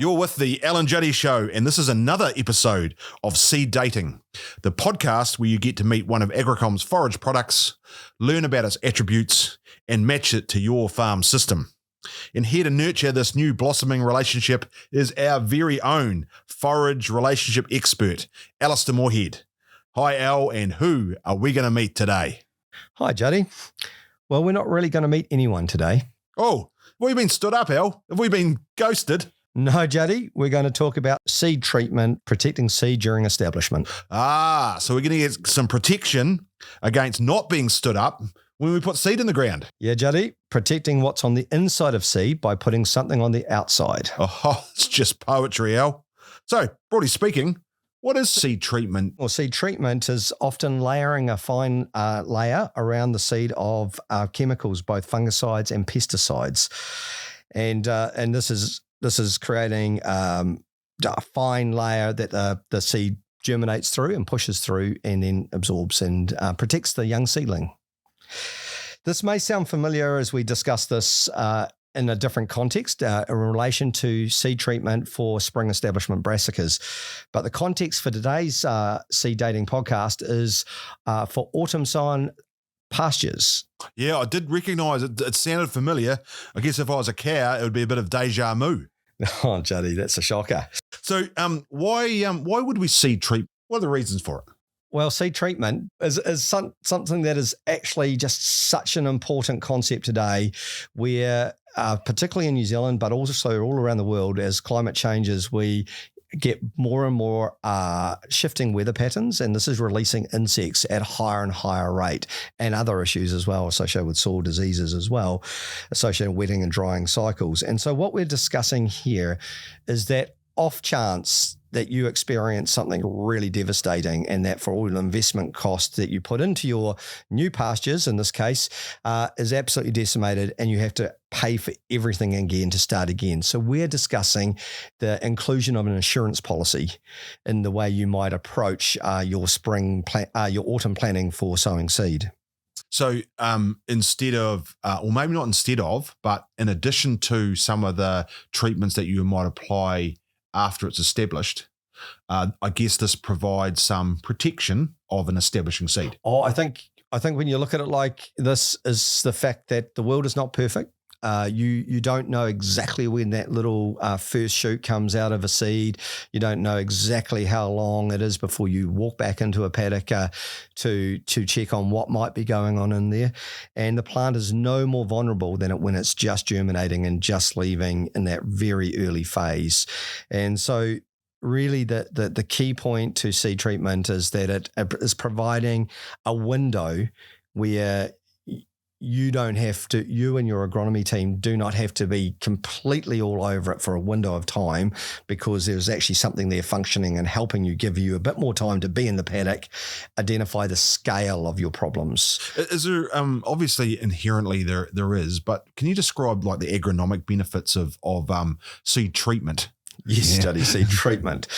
You're with the Juddy Show, and this is another episode of Seed Dating, the podcast where you get to meet one of Agricom's forage products, learn about its attributes, and match it to your farm system. And here to nurture this new blossoming relationship is our very own forage relationship expert, Alistair Moorhead. Hi, Al, and who are we going to meet today? Hi, Juddy. Well, we're not really going to meet anyone today. Oh, have we been stood up, Al? Have we been ghosted? No, Juddy, we're going to talk about seed treatment, protecting seed during establishment. So we're going to get some protection against not being stood up when we put seed in the ground. Yeah, Juddy, protecting what's on the inside of seed by putting something on the outside. Oh, it's just poetry, Al. So, broadly speaking, what is seed treatment? Well, seed treatment is often layering a fine layer around the seed of chemicals, both fungicides and pesticides. And this is creating a fine layer that the seed germinates through and pushes through and then absorbs and protects the young seedling. This may sound familiar as we discuss this in a different context in relation to seed treatment for spring establishment brassicas. But the context for today's seed dating podcast is for autumn sown pastures. Yeah, I did recognise it. It sounded familiar. I guess if I was a cow, it would be a bit of deja vu. Oh, Juddy, that's a shocker. So why would we seed treat? What are the reasons for it? Well, seed treatment is something that is actually just such an important concept today where, particularly in New Zealand, but also all around the world, as climate changes, we get more and more shifting weather patterns, and this is releasing insects at higher and higher rate, and other issues as well associated with soil diseases as well, associated with wetting and drying cycles. And so what we're discussing here is that off chance that you experience something really devastating and that for all the investment costs that you put into your new pastures, in this case, is absolutely decimated and you have to pay for everything again to start again. So we're discussing the inclusion of an insurance policy in the way you might approach your autumn planning for sowing seed. So instead of, or maybe not instead of, but in addition to some of the treatments that you might apply after it's established, I guess this provides some protection of an establishing seed. Oh, I think when you look at it like this is the fact that the world is not perfect. You don't know exactly when that little first shoot comes out of a seed. You don't know exactly how long it is before you walk back into a paddock to check on what might be going on in there. And the plant is no more vulnerable than when it's just germinating and just leaving in that very early phase. And so really the key point to seed treatment is that it is providing a window where you and your agronomy team do not have to be completely all over it for a window of time, because there's actually something there functioning and helping you, give you a bit more time to be in the paddock, identify the scale of your problems. Is there, obviously inherently there is, but can you describe like the agronomic benefits of seed treatment? Yes, Juddy, seed treatment.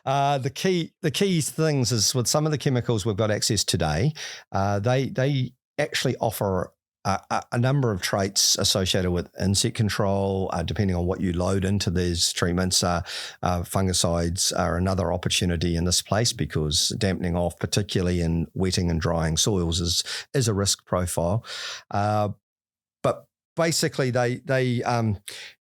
The key things is with some of the chemicals we've got access today, they actually offer a number of traits associated with insect control, depending on what you load into these treatments. Fungicides are another opportunity in this place because dampening off, particularly in wetting and drying soils, is a risk profile. But basically, they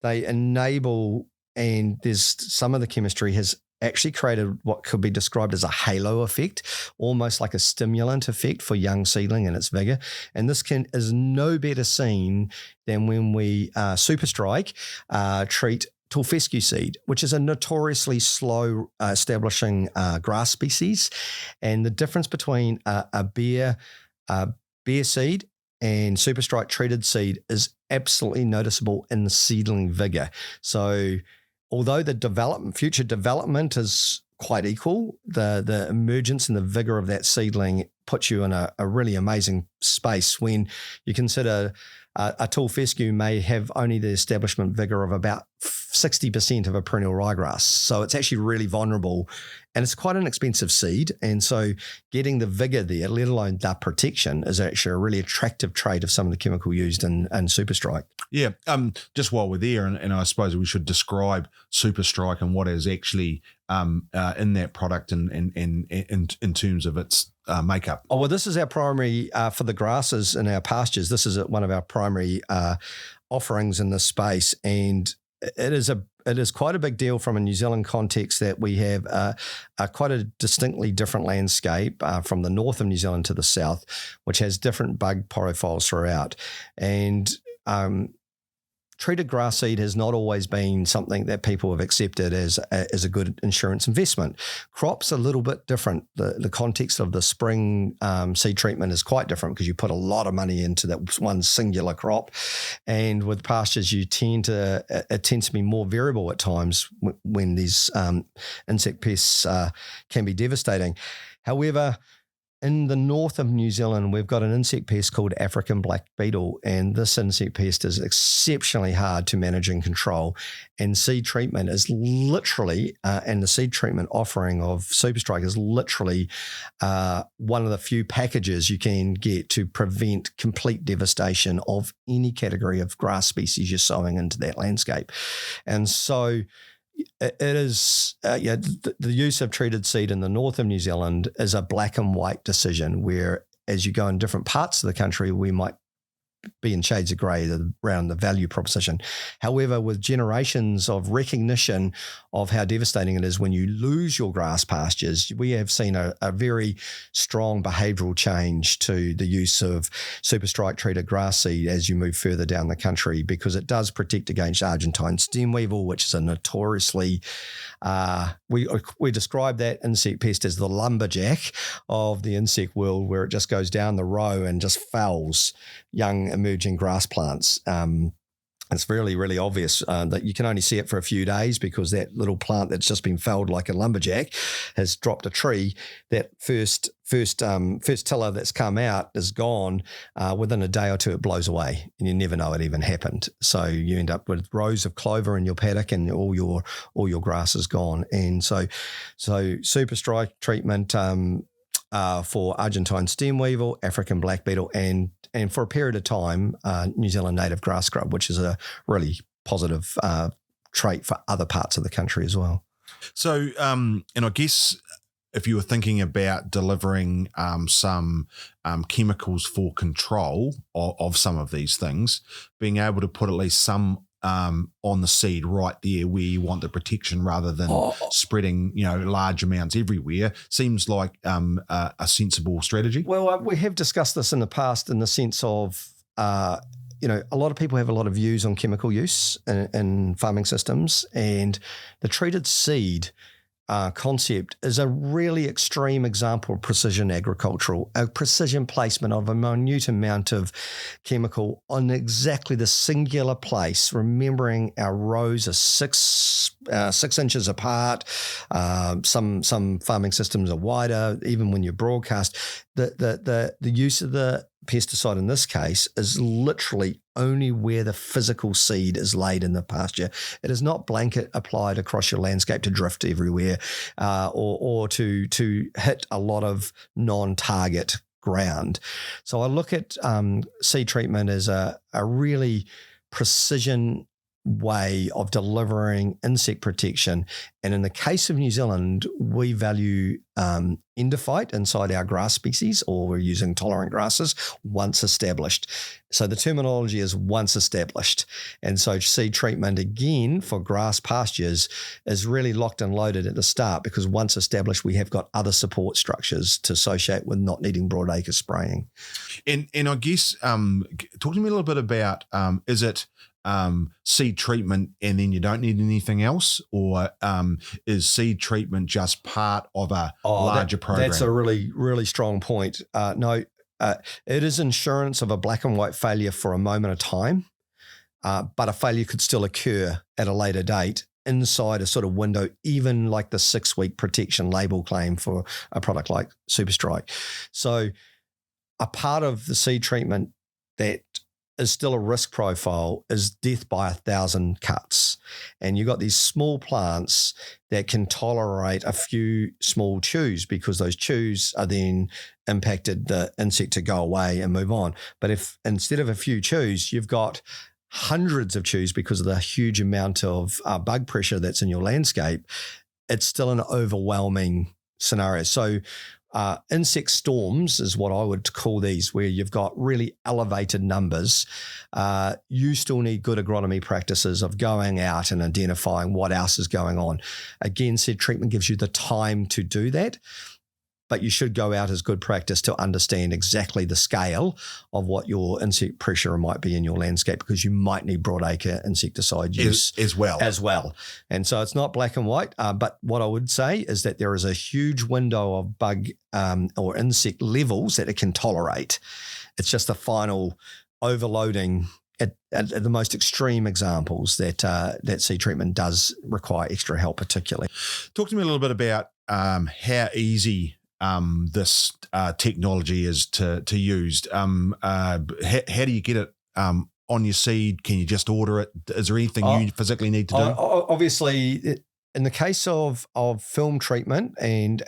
enable, and there's some of the chemistry has actually created what could be described as a halo effect, almost like a stimulant effect for young seedling and its vigor. And this is no better seen than when we super strike treat tall fescue seed, which is a notoriously slow establishing grass species. And the difference between a bare seed and super strike treated seed is absolutely noticeable in the seedling vigor. So although the future development is quite equal, the emergence and the vigor of that seedling puts you in a really amazing space when you consider a tall fescue may have only the establishment vigor of about 60% of a perennial ryegrass. So it's actually really vulnerable, and it's quite an expensive seed. And so getting the vigor there, let alone the protection, is actually a really attractive trait of some of the chemical used in Super Strike. Yeah. Just while we're there, and I suppose we should describe Super Strike and what is actually in that product and in terms of its makeup. Oh, well, this is our primary for the grasses in our pastures. This is one of our primary offerings in this space, and it is quite a big deal from a New Zealand context that we have quite a distinctly different landscape from the north of New Zealand to the south, which has different bug profiles throughout. And treated grass seed has not always been something that people have accepted as a good insurance investment. Crops are a little bit different. The context of the spring seed treatment is quite different because you put a lot of money into that one singular crop. And with pastures, it tends to be more variable at times when these insect pests can be devastating. However, in the north of New Zealand, we've got an insect pest called African black beetle, and this insect pest is exceptionally hard to manage and control. And seed treatment is literally, and the seed treatment offering of Super Strike is literally one of the few packages you can get to prevent complete devastation of any category of grass species you're sowing into that landscape. And so it is, the use of treated seed in the north of New Zealand is a black and white decision, where as you go in different parts of the country, we might be in shades of grey around the value proposition. However, with generations of recognition of how devastating it is when you lose your grass pastures, we have seen a very strong behavioural change to the use of Super Strike treated grass seed as you move further down the country, because it does protect against Argentine stem weevil, which is a notoriously, we describe that insect pest as the lumberjack of the insect world, where it just goes down the row and just fells young emerging grass plants. It's really, really obvious that you can only see it for a few days, because that little plant that's just been felled like a lumberjack has dropped a tree. That first tiller that's come out is gone. Within a day or two, it blows away, and you never know it even happened. So you end up with rows of clover in your paddock, and all your grass is gone. And so Super Strike treatment for Argentine stem weevil, African black beetle, and for a period of time, New Zealand native grass scrub, which is a really positive trait for other parts of the country as well. So, and I guess if you were thinking about delivering some chemicals for control of some of these things, being able to put at least some on the seed right there where you want the protection, rather than spreading large amounts everywhere, seems like a sensible strategy. Well, we have discussed this in the past, in the sense of a lot of people have a lot of views on chemical use in farming systems, and the treated seed concept is a really extreme example of precision agricultural, a precision placement of a minute amount of chemical on exactly the singular place, remembering our rows are 6 inches apart. Some farming systems are wider, even when you broadcast. The use of the pesticide in this case is literally only where the physical seed is laid in the pasture. It is not blanket applied across your landscape to drift everywhere, or to hit a lot of non-target ground. So I look at seed treatment as a really precision way of delivering insect protection. And in the case of New Zealand, we value endophyte inside our grass species, or we're using tolerant grasses once established. So the terminology is once established. And so seed treatment, again, for grass pastures is really locked and loaded at the start, because once established, we have got other support structures to associate with not needing broadacre spraying. And I guess, talk to me a little bit about, is it seed treatment and then you don't need anything else, or is seed treatment just part of a larger program? That's a really, really strong point. No, it is insurance of a black and white failure for a moment of time, but a failure could still occur at a later date inside a sort of window, even like the 6-week protection label claim for a product like Super Strike. So a part of the seed treatment that is still a risk profile is death by 1,000 cuts. And you've got these small plants that can tolerate a few small chews because those chews are then impacted the insect to go away and move on. But if instead of a few chews, you've got hundreds of chews because of the huge amount of bug pressure that's in your landscape, it's still an overwhelming scenario. So insect storms is what I would call these, where you've got really elevated numbers. You still need good agronomy practices of going out and identifying what else is going on. Again, seed treatment gives you the time to do that, but you should go out as good practice to understand exactly the scale of what your insect pressure might be in your landscape, because you might need broadacre insecticide use as well. And so it's not black and white, but what I would say is that there is a huge window of bug or insect levels that it can tolerate. It's just the final overloading at the most extreme examples that seed treatment does require extra help particularly. Talk to me a little bit about how easy this technology is to use. How do you get it on your seed? Can you just order it? Is there anything you physically need to do? Obviously, in the case of film treatment and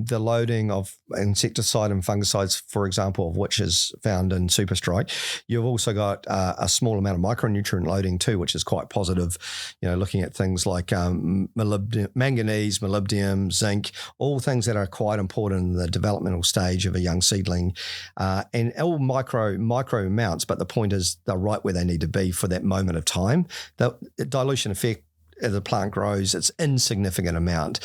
the loading of insecticide and fungicides, for example, of which is found in Super Strike, you've also got a small amount of micronutrient loading too, which is quite positive. You know, looking at things like manganese, molybdenum, zinc, all things that are quite important in the developmental stage of a young seedling, and all micro amounts. But the point is, they're right where they need to be for that moment of time. The dilution effect, as the plant grows, it's insignificant amount,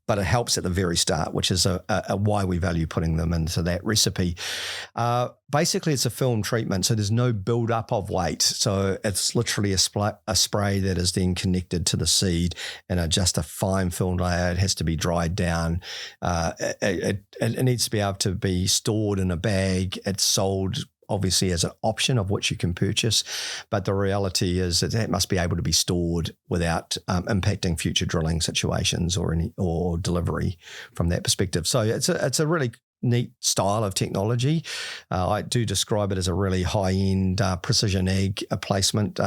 but it helps at the very start, which is a why we value putting them into that recipe. Basically, it's a film treatment, so there's no build-up of weight. So it's literally a spray that is then connected to the seed in just a fine film layer. It has to be dried down. It needs to be able to be stored in a bag. It's sold obviously as an option of which you can purchase, but the reality is that it must be able to be stored without impacting future drilling situations or delivery from that perspective. So it's a really neat style of technology. I do describe it as a really high-end precision ag placement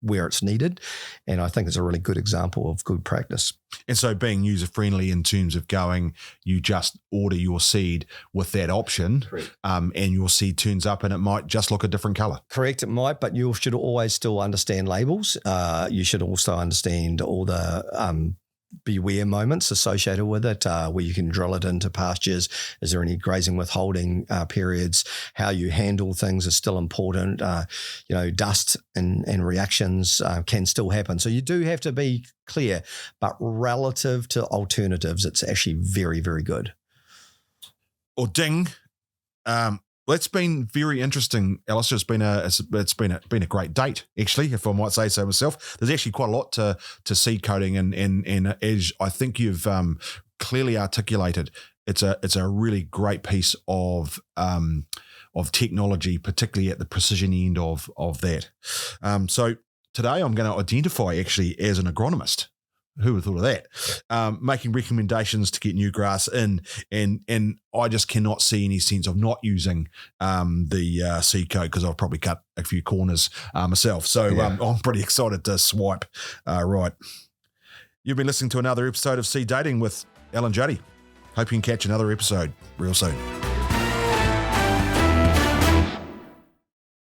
where it's needed, and I think it's a really good example of good practice. And so being user-friendly in terms of going, you just order your seed with that option, and your seed turns up and it might just look a different colour. Correct, it might, but you should always still understand labels. You should also understand all the beware moments associated with it, where you can drill it into pastures. Is there any grazing withholding periods? How you handle things is still important. Dust and reactions can still happen. So you do have to be clear, but relative to alternatives, it's actually very, very good. Or ding. That's been very interesting, Alistair. It's been a great date, actually, if I might say so myself. There's actually quite a lot to seed coating, and as I think you've clearly articulated, it's a really great piece of technology, particularly at the precision end of that. So today I'm going to identify actually as an agronomist. Who would have thought of that? Making recommendations to get new grass in, and I just cannot see any sense of not using the seed coat, because I've probably cut a few corners myself. So I'm pretty excited to swipe right. You've been listening to another episode of Seed Dating with Al and Juddy. Hope you can catch another episode real soon.